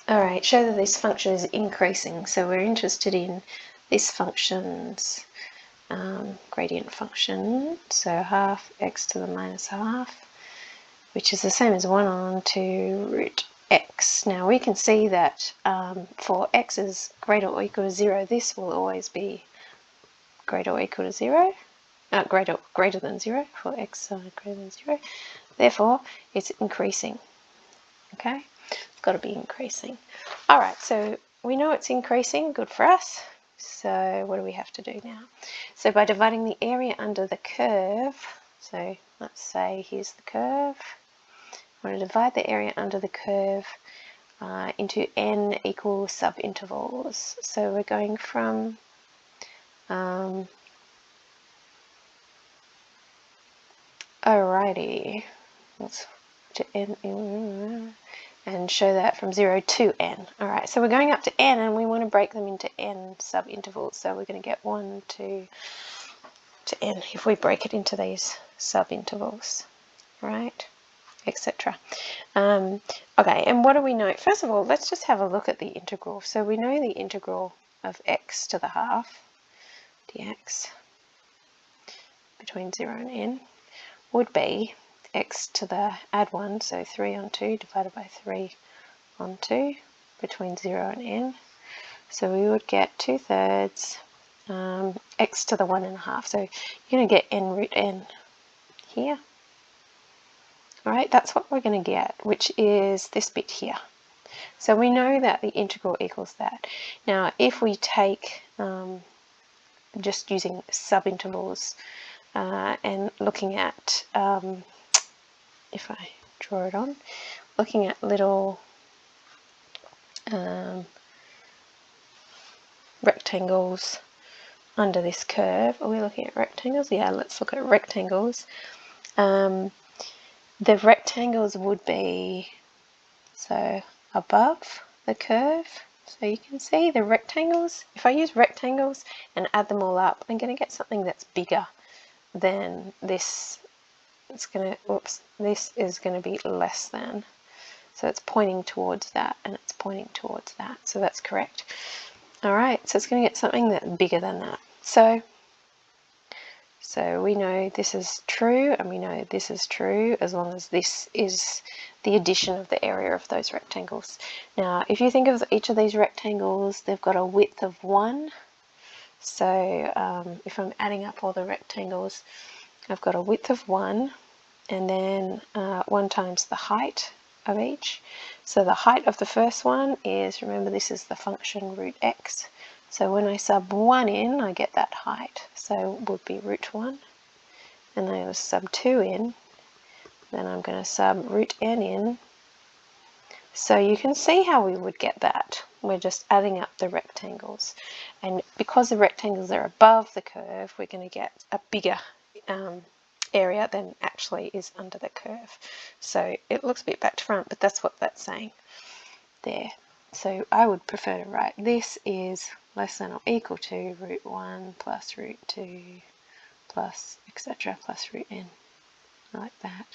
Alright, show that this function is increasing. So we're interested in this function's gradient function. So half x to the minus half, which is the same as 1 on to root x. Now we can see that for x is greater or equal to 0, this will always be greater or equal to 0. Greater than 0 for x greater than 0. Therefore, it's increasing. Okay, it's got to be increasing. All right, so we know it's increasing. Good for us. So what do we have to do now? So by dividing the area under the curve, so let's say here's the curve. I want to divide the area under the curve into n equal subintervals. So we're going from alrighty, let's to n and show that from 0 to n. Alright, so we're going up to n and we want to break them into n subintervals. So we're going to get 1, 2 to n if we break it into these subintervals, right? Etc. Okay, and what do we know? First of all, let's just have a look at the integral. So we know the integral of x to the half dx between 0 and n would be x to the add 1, so 3 on 2 divided by 3 on 2 between 0 and n. So we would get 2/3 x to the 1.5. So you're going to get n root n here. Alright, that's what we're going to get, which is this bit here. So we know that the integral equals that. Now, if we take, just using subintervals and looking at, if I draw it on, looking at little rectangles under this curve. Are we looking at rectangles? Yeah, let's look at rectangles. The rectangles would be so above the curve. So you can see the rectangles. If I use rectangles and add them all up, I'm going to get something that's bigger than this. It's going to, this is going to be less than. So it's pointing towards that and it's pointing towards that. So that's correct. All right, so it's going to get something that's bigger than that. So we know this is true and we know this is true as long as this is the addition of the area of those rectangles. Now, if you think of each of these rectangles, they've got a width of 1. So if I'm adding up all the rectangles, I've got a width of 1 and then 1 times the height of each. So the height of the first one is, remember this is the function root x. So when I sub 1 in, I get that height. So it would be root 1. And then I sub 2 in. Then I'm going to sub root n in. So you can see how we would get that. We're just adding up the rectangles. And because the rectangles are above the curve, we're going to get a bigger area than actually is under the curve. So it looks a bit back to front, but that's what that's saying there. So I would prefer to write this is less than or equal to root 1 plus root 2 plus etc. plus root n, like that.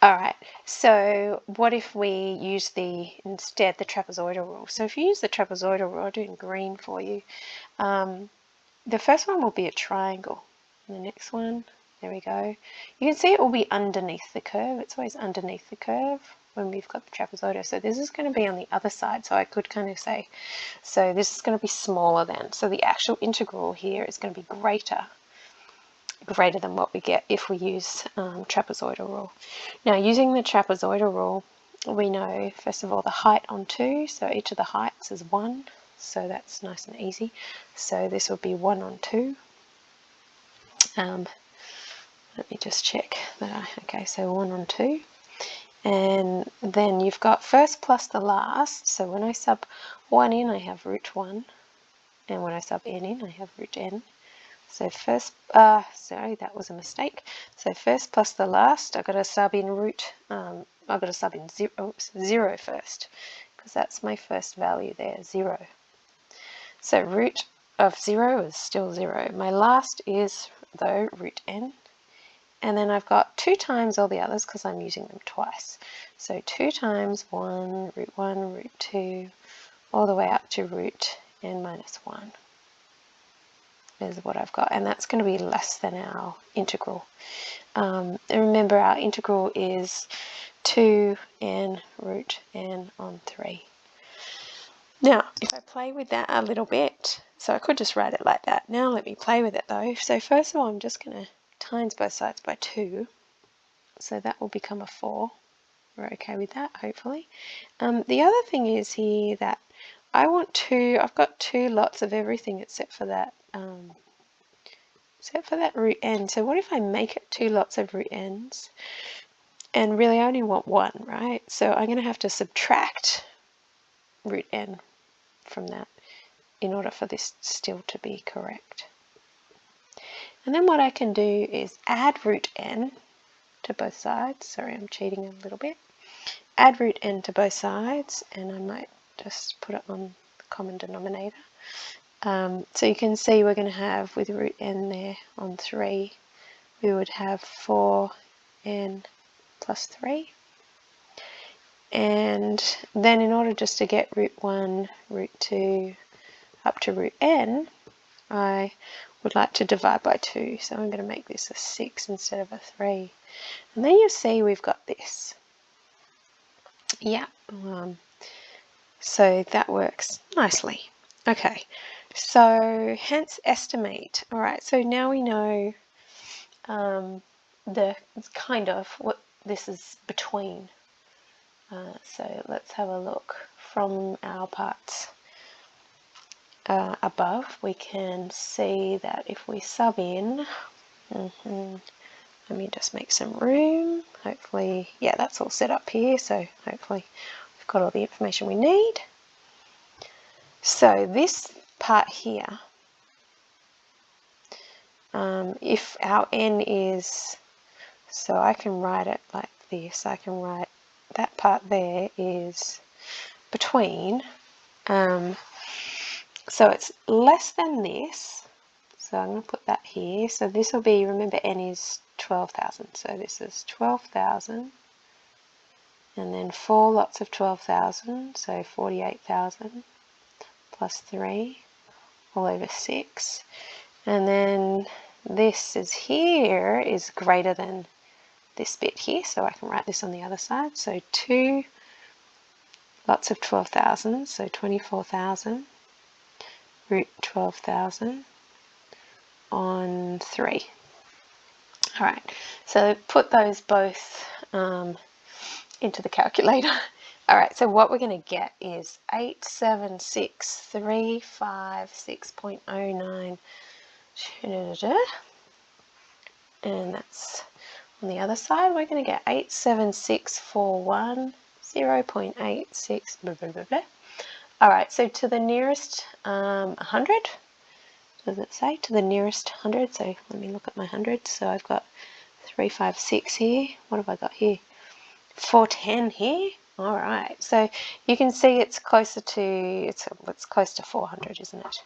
Alright, so what if we use instead the trapezoidal rule? So if you use the trapezoidal rule, I'll do it in green for you. The first one will be a triangle. And the next one, there we go. You can see it will be underneath the curve. It's always underneath the curve when we've got the trapezoidal. So this is going to be on the other side. So I could kind of say, so this is going to be smaller than. So the actual integral here is going to be greater than what we get if we use trapezoidal rule. Now, using the trapezoidal rule, we know, first of all, the height on 2. So each of the heights is 1. So that's nice and easy. So this would be 1 on 2. Let me just check that okay, so 1 on 2. And then you've got first plus the last. So when I sub 1 in, I have root 1. And when I sub n in, I have root n. So first, sorry, that was a mistake. So first plus the last, I've got to sub in I've got to sub in 0 first, because that's my first value there, 0. So root of 0 is still 0. My last is, though, root n. and then I've got 2 times all the others because I'm using them twice. So 2 times 1, root 2, all the way up to root n minus 1 is what I've got, and that's going to be less than our integral. And remember, our integral is 2n root n on 3. Now, if I play with that a little bit, so I could just write it like that. Now let me play with it though. So first of all, I'm just going to times both sides by 2. So that will become a 4. We're okay with that, hopefully. The other thing is here that I've got 2 lots of everything except for that root n. So what if I make it 2 lots of root n's? And really I only want 1, right? So I'm going to have to subtract root n from that in order for this still to be correct. And then what I can do is add root n to both sides. Sorry, I'm cheating a little bit. Add root n to both sides, and I might just put it on the common denominator. So you can see we're going to have, with root n there on 3, we would have 4n plus 3. And then in order just to get root 1, root 2, up to root n, I would like to divide by 2. So I'm going to make this a 6 instead of a 3. And then you see we've got this. Yeah, so that works nicely. Okay, so hence estimate. All right, so now we know the kind of what this is between. So let's have a look from our parts above. We can see that if we sub in, let me just make some room. Hopefully, yeah, that's all set up here. So hopefully we've got all the information we need. So this part here, if our n is, so I can write it like this. I can write that part there is between, so it's less than this, so I'm going to put that here. So this will be, remember n is 12,000, so this is 12,000, and then 4 lots of 12,000, so 48,000 plus 3 all over 6, and then this is here is greater than this bit here, so I can write this on the other side. So 2 lots of 12,000, so 24,000 root 12,000 on 3. All right, so put those both into the calculator. All right, so what we're going to get is 876,356.09, and that's on the other side. We're going to get 87641 0.86 blah, blah, blah, blah. All right, so to the nearest 100, does it say to the nearest 100? So let me look at my hundreds. So I've got 356 here. What have I got here? 410 here. All right, so you can see it's closer to, it's close to 400, isn't it?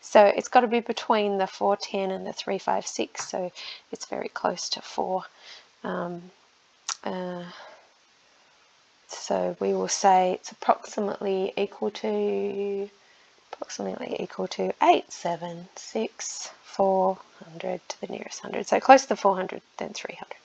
So it's got to be between the 410 and the 356, so it's very close to 4. So we will say it's approximately equal to 876 400 to the nearest 100. So closer to 400 than 300.